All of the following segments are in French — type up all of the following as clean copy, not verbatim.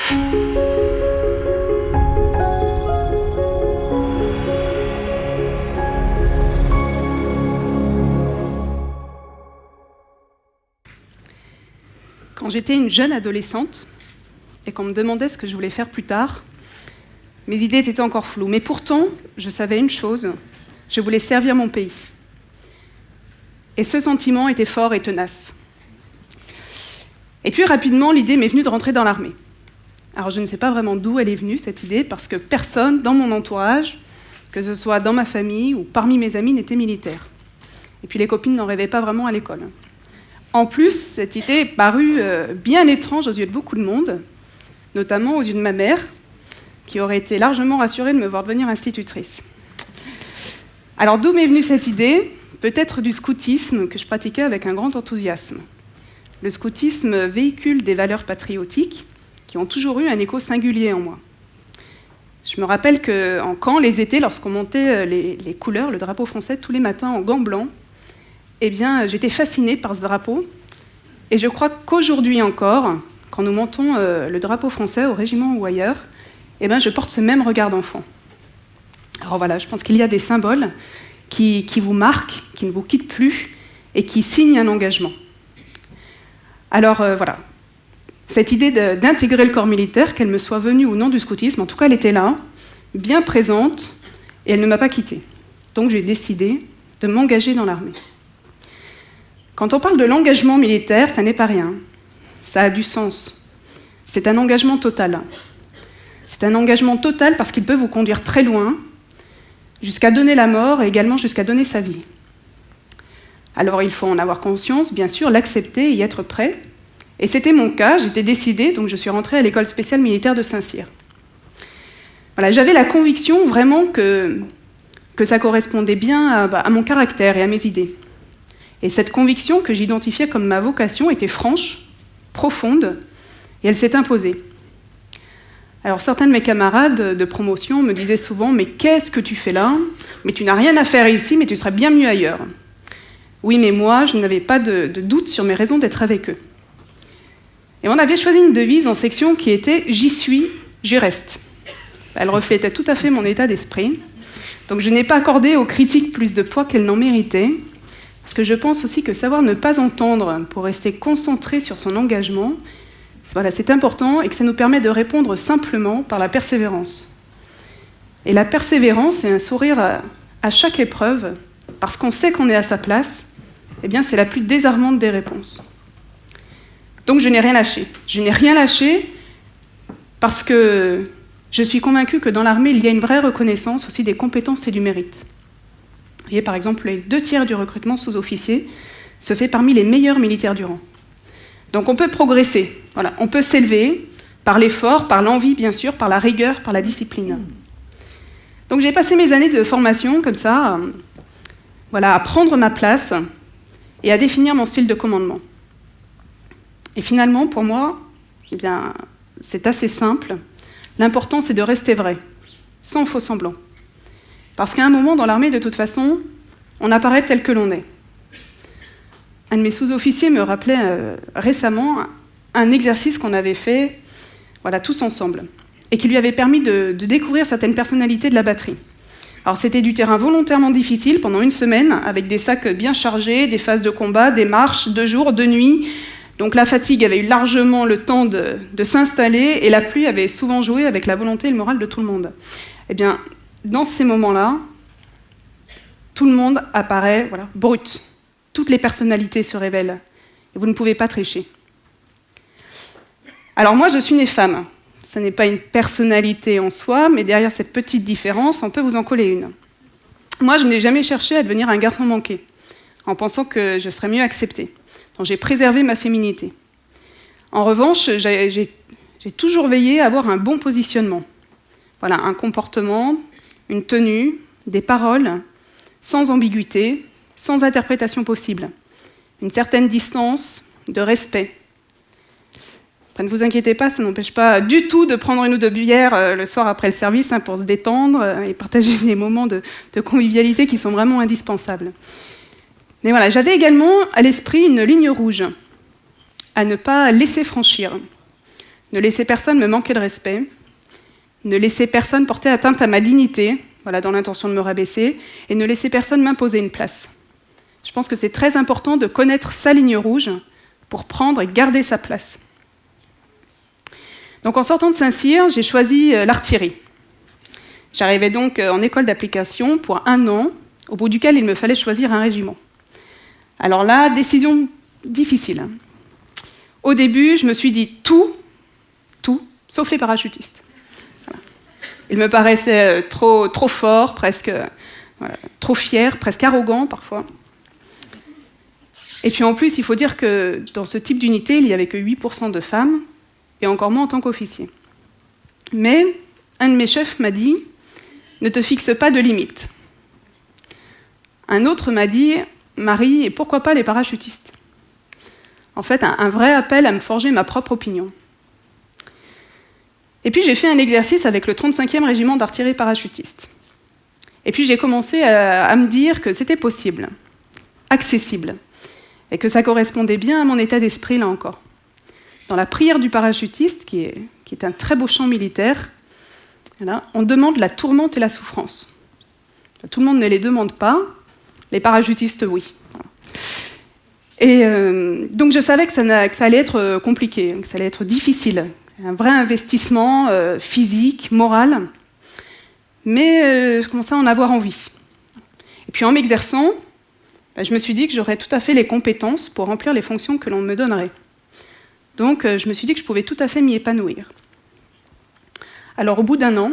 Quand j'étais une jeune adolescente et qu'on me demandait ce que je voulais faire plus tard, mes idées étaient encore floues. Mais pourtant, je savais une chose, je voulais servir mon pays. Et ce sentiment était fort et tenace. Et puis rapidement, l'idée m'est venue de rentrer dans l'armée. Alors je ne sais pas vraiment d'où elle est venue, cette idée, parce que personne dans mon entourage, que ce soit dans ma famille ou parmi mes amis, n'était militaire. Et puis les copines n'en rêvaient pas vraiment à l'école. En plus, cette idée est parue bien étrange aux yeux de beaucoup de monde, notamment aux yeux de ma mère, qui aurait été largement rassurée de me voir devenir institutrice. Alors d'où m'est venue cette idée ? Peut-être du scoutisme que je pratiquais avec un grand enthousiasme. Le scoutisme véhicule des valeurs patriotiques qui ont toujours eu un écho singulier en moi. Je me rappelle qu'en camp, les étés, lorsqu'on montait les couleurs, le drapeau français, tous les matins en gants blancs, eh bien, j'étais fascinée par ce drapeau. Et je crois qu'aujourd'hui encore, quand nous montons le drapeau français au régiment ou ailleurs, eh bien, je porte ce même regard d'enfant. Alors voilà, je pense qu'il y a des symboles qui vous marquent, qui ne vous quittent plus et qui signent un engagement. Alors voilà, cette idée d'intégrer le corps militaire, qu'elle me soit venue ou non du scoutisme, en tout cas elle était là, bien présente, et elle ne m'a pas quittée. Donc j'ai décidé de m'engager dans l'armée. Quand on parle de l'engagement militaire, ça n'est pas rien. Ça a du sens. C'est un engagement total. C'est un engagement total parce qu'il peut vous conduire très loin, jusqu'à donner la mort et également jusqu'à donner sa vie. Alors il faut en avoir conscience, bien sûr, l'accepter et y être prêt. Et c'était mon cas, j'étais décidée, donc je suis rentrée à l'école spéciale militaire de Saint-Cyr. Voilà, j'avais la conviction vraiment que ça correspondait bien à mon caractère et à mes idées. Et cette conviction que j'identifiais comme ma vocation était franche, profonde, et elle s'est imposée. Alors certains de mes camarades de promotion me disaient souvent « Mais qu'est-ce que tu fais là ? Mais tu n'as rien à faire ici, mais tu serais bien mieux ailleurs. » Oui, mais moi, je n'avais pas de doute sur mes raisons d'être avec eux. Et on avait choisi une devise en section qui était « J'y suis, j'y reste ». Elle reflétait tout à fait mon état d'esprit. Donc je n'ai pas accordé aux critiques plus de poids qu'elles n'en méritaient, parce que je pense aussi que savoir ne pas entendre pour rester concentré sur son engagement, voilà, c'est important et que ça nous permet de répondre simplement par la persévérance. Et la persévérance, c'est un sourire à chaque épreuve, parce qu'on sait qu'on est à sa place, eh bien c'est la plus désarmante des réponses. Donc je n'ai rien lâché. Je n'ai rien lâché parce que je suis convaincue que dans l'armée, il y a une vraie reconnaissance aussi des compétences et du mérite. Vous voyez, par exemple, les 2/3 du recrutement sous-officier se fait parmi les meilleurs militaires du rang. Donc on peut progresser, voilà. On peut s'élever par l'effort, par l'envie bien sûr, par la rigueur, par la discipline. Donc j'ai passé mes années de formation comme ça, voilà, à prendre ma place et à définir mon style de commandement. Et finalement, pour moi, eh bien, c'est assez simple. L'important, c'est de rester vrai, sans faux semblant. Parce qu'à un moment, dans l'armée, de toute façon, on apparaît tel que l'on est. Un de mes sous-officiers me rappelait récemment un exercice qu'on avait fait voilà, tous ensemble, et qui lui avait permis de découvrir certaines personnalités de la batterie. Alors c'était du terrain volontairement difficile pendant une semaine, avec des sacs bien chargés, des phases de combat, des marches, 2 jours, 2 nuits. Donc la fatigue avait eu largement le temps de s'installer, et la pluie avait souvent joué avec la volonté et le moral de tout le monde. Eh bien, dans ces moments-là, tout le monde apparaît voilà, brut. Toutes les personnalités se révèlent, et vous ne pouvez pas tricher. Alors moi, je suis née femme. Ce n'est pas une personnalité en soi, mais derrière cette petite différence, on peut vous en coller une. Moi, je n'ai jamais cherché à devenir un garçon manqué, en pensant que je serais mieux acceptée. Donc j'ai préservé ma féminité. En revanche, j'ai toujours veillé à avoir un bon positionnement. Voilà, un comportement, une tenue, des paroles, sans ambiguïté, sans interprétation possible. Une certaine distance, de respect. Enfin, ne vous inquiétez pas, ça n'empêche pas du tout de prendre 1 ou 2 bières le soir après le service pour se détendre et partager des moments de convivialité qui sont vraiment indispensables. Mais voilà, j'avais également à l'esprit une ligne rouge à ne pas laisser franchir. ne laisser personne me manquer de respect, ne laisser personne porter atteinte à ma dignité, voilà, dans l'intention de me rabaisser, et ne laisser personne m'imposer une place. Je pense que c'est très important de connaître sa ligne rouge pour prendre et garder sa place. Donc en sortant de Saint-Cyr, j'ai choisi l'artillerie. J'arrivais donc en école d'application pour 1 an, au bout duquel il me fallait choisir un régiment. Alors là, décision difficile. Au début, je me suis dit tout, sauf les parachutistes. Voilà. Il me paraissait trop fort, presque trop fier, presque arrogant parfois. Et puis en plus, il faut dire que dans ce type d'unité, il n'y avait que 8% de femmes, et encore moins en tant qu'officier. Mais un de mes chefs m'a dit « Ne te fixe pas de limites ». Un autre m'a dit « Marie, et pourquoi pas les parachutistes ?» En fait, un vrai appel à me forger ma propre opinion. Et puis j'ai fait un exercice avec le 35e régiment d'artillerie parachutiste. Et puis j'ai commencé à me dire que c'était possible, accessible, et que ça correspondait bien à mon état d'esprit, là encore. Dans la prière du parachutiste, qui est un très beau chant militaire, voilà, on demande la tourmente et la souffrance. Tout le monde ne les demande pas, les parachutistes, oui. Et donc je savais que ça allait être compliqué, que ça allait être difficile, un vrai investissement physique, moral, mais je commençais à en avoir envie. Et puis en m'exerçant, je me suis dit que j'aurais tout à fait les compétences pour remplir les fonctions que l'on me donnerait. Donc je me suis dit que je pouvais tout à fait m'y épanouir. Alors au bout d'1 an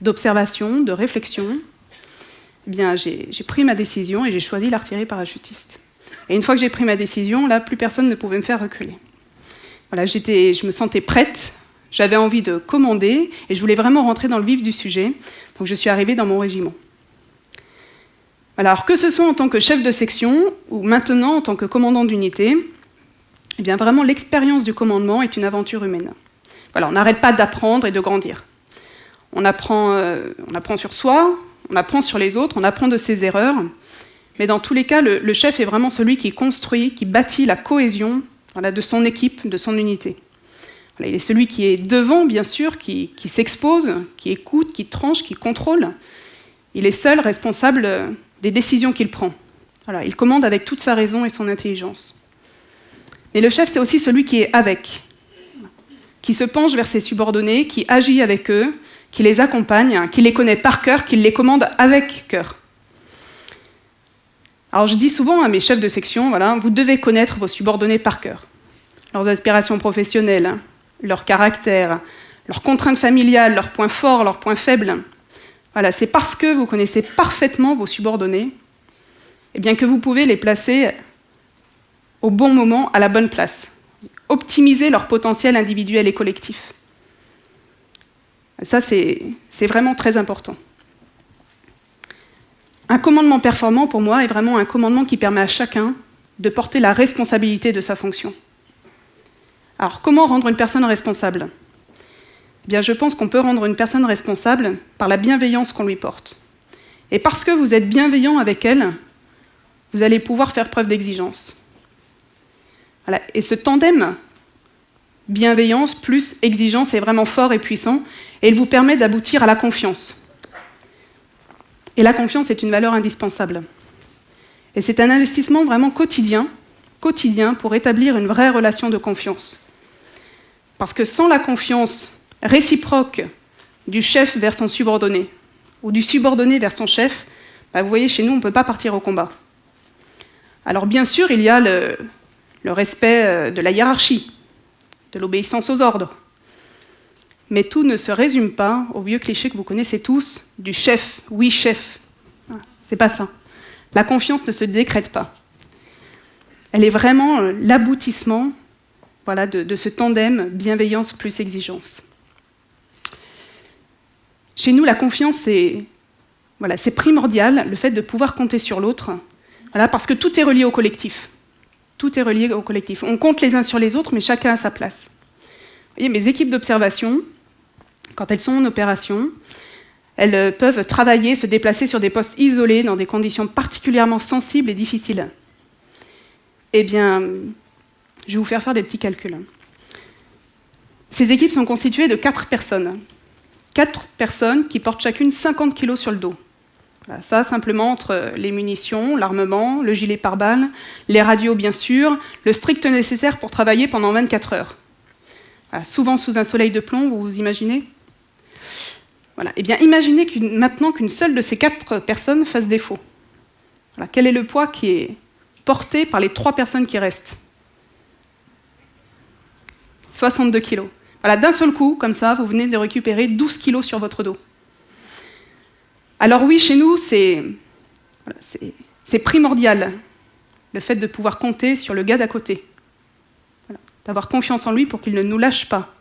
d'observation, de réflexion, eh bien, j'ai pris ma décision et j'ai choisi l'artillerie parachutiste. Et une fois que j'ai pris ma décision, là, plus personne ne pouvait me faire reculer. Voilà, je me sentais prête, j'avais envie de commander et je voulais vraiment rentrer dans le vif du sujet. Donc je suis arrivée dans mon régiment. Alors que ce soit en tant que chef de section ou maintenant en tant que commandant d'unité, eh bien vraiment l'expérience du commandement est une aventure humaine. Voilà, on n'arrête pas d'apprendre et de grandir. On apprend sur soi, on apprend sur les autres, on apprend de ses erreurs. Mais dans tous les cas, le chef est vraiment celui qui construit, qui bâtit la cohésion, voilà, de son équipe, de son unité. Voilà, il est celui qui est devant, bien sûr, qui s'expose, qui écoute, qui tranche, qui contrôle. Il est seul responsable des décisions qu'il prend. Voilà, il commande avec toute sa raison et son intelligence. Mais le chef, c'est aussi celui qui est avec, qui se penche vers ses subordonnés, qui agit avec eux, qui les accompagne, qui les connaît par cœur, qui les commande avec cœur. Alors je dis souvent à mes chefs de section, voilà, vous devez connaître vos subordonnés par cœur. Leurs aspirations professionnelles, leur caractère, leurs contraintes familiales, leurs points forts, leurs points faibles. Voilà, c'est parce que vous connaissez parfaitement vos subordonnés, eh bien que vous pouvez les placer au bon moment, à la bonne place. Optimiser leur potentiel individuel et collectif. Ça, c'est vraiment très important. Un commandement performant, pour moi, est vraiment un commandement qui permet à chacun de porter la responsabilité de sa fonction. Alors, comment rendre une personne responsable ? Eh bien, je pense qu'on peut rendre une personne responsable par la bienveillance qu'on lui porte. Et parce que vous êtes bienveillant avec elle, vous allez pouvoir faire preuve d'exigence. Voilà. Et ce tandem bienveillance plus exigence est vraiment fort et puissant, et il vous permet d'aboutir à la confiance. Et la confiance est une valeur indispensable. Et c'est un investissement vraiment quotidien pour établir une vraie relation de confiance. Parce que sans la confiance réciproque du chef vers son subordonné, ou du subordonné vers son chef, vous voyez, chez nous, on ne peut pas partir au combat. Alors bien sûr, il y a le respect de la hiérarchie, de l'obéissance aux ordres. Mais tout ne se résume pas au vieux cliché que vous connaissez tous, du chef, oui chef. C'est pas ça. La confiance ne se décrète pas. Elle est vraiment l'aboutissement, voilà, de ce tandem bienveillance plus exigence. Chez nous, la confiance, c'est primordial, le fait de pouvoir compter sur l'autre, voilà, parce que tout est relié au collectif. Tout est relié au collectif. On compte les uns sur les autres, mais chacun a sa place. Vous voyez, mes équipes d'observation, quand elles sont en opération, elles peuvent travailler, se déplacer sur des postes isolés, dans des conditions particulièrement sensibles et difficiles. Eh bien, je vais vous faire des petits calculs. Ces équipes sont constituées de 4 personnes. 4 personnes qui portent chacune 50 kg sur le dos. Voilà, ça, simplement entre les munitions, l'armement, le gilet pare-balles, les radios bien sûr, le strict nécessaire pour travailler pendant 24 heures. Voilà, souvent sous un soleil de plomb, vous vous imaginez ? Voilà. Eh bien, imaginez maintenant qu'une seule de ces 4 personnes fasse défaut. Voilà. Quel est le poids qui est porté par les 3 personnes qui restent ? 62 kg. Voilà, d'un seul coup, comme ça, vous venez de récupérer 12 kg sur votre dos. Alors oui, chez nous, c'est primordial, le fait de pouvoir compter sur le gars d'à côté. Voilà, d'avoir confiance en lui pour qu'il ne nous lâche pas.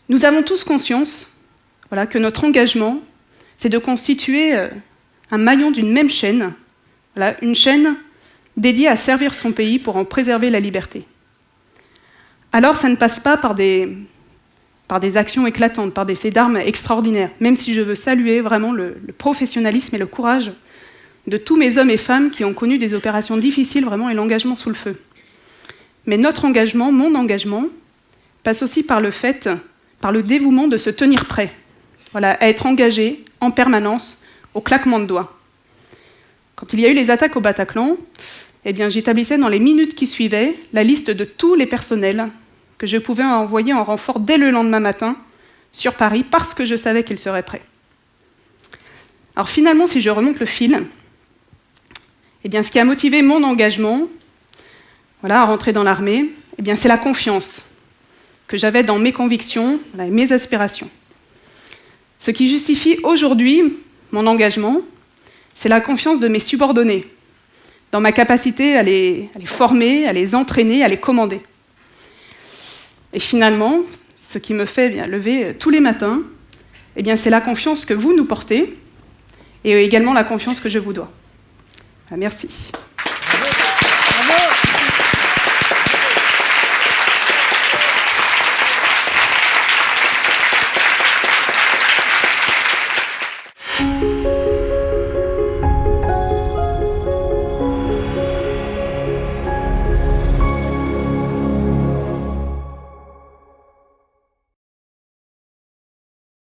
Nous avons tous conscience que notre engagement, c'est de constituer un maillon d'une même chaîne, une chaîne dédiée à servir son pays pour en préserver la liberté. Alors ça ne passe pas par des actions éclatantes, par des faits d'armes extraordinaires, même si je veux saluer vraiment le professionnalisme et le courage de tous mes hommes et femmes qui ont connu des opérations difficiles vraiment et l'engagement sous le feu. Mais notre engagement, mon engagement, passe aussi par le dévouement de se tenir prêt, à être engagé en permanence au claquement de doigts. Quand il y a eu les attaques au Bataclan, j'établissais dans les minutes qui suivaient la liste de tous les personnels que je pouvais envoyer en renfort dès le lendemain matin sur Paris parce que je savais qu'ils seraient prêts. Alors finalement, si je remonte le fil, ce qui a motivé mon engagement à rentrer dans l'armée, c'est la confiance que j'avais dans mes convictions et mes aspirations. Ce qui justifie aujourd'hui mon engagement, c'est la confiance de mes subordonnés, dans ma capacité à les former, à les entraîner, à les commander. Et finalement, ce qui me fait lever tous les matins, c'est la confiance que vous nous portez et également la confiance que je vous dois. Merci.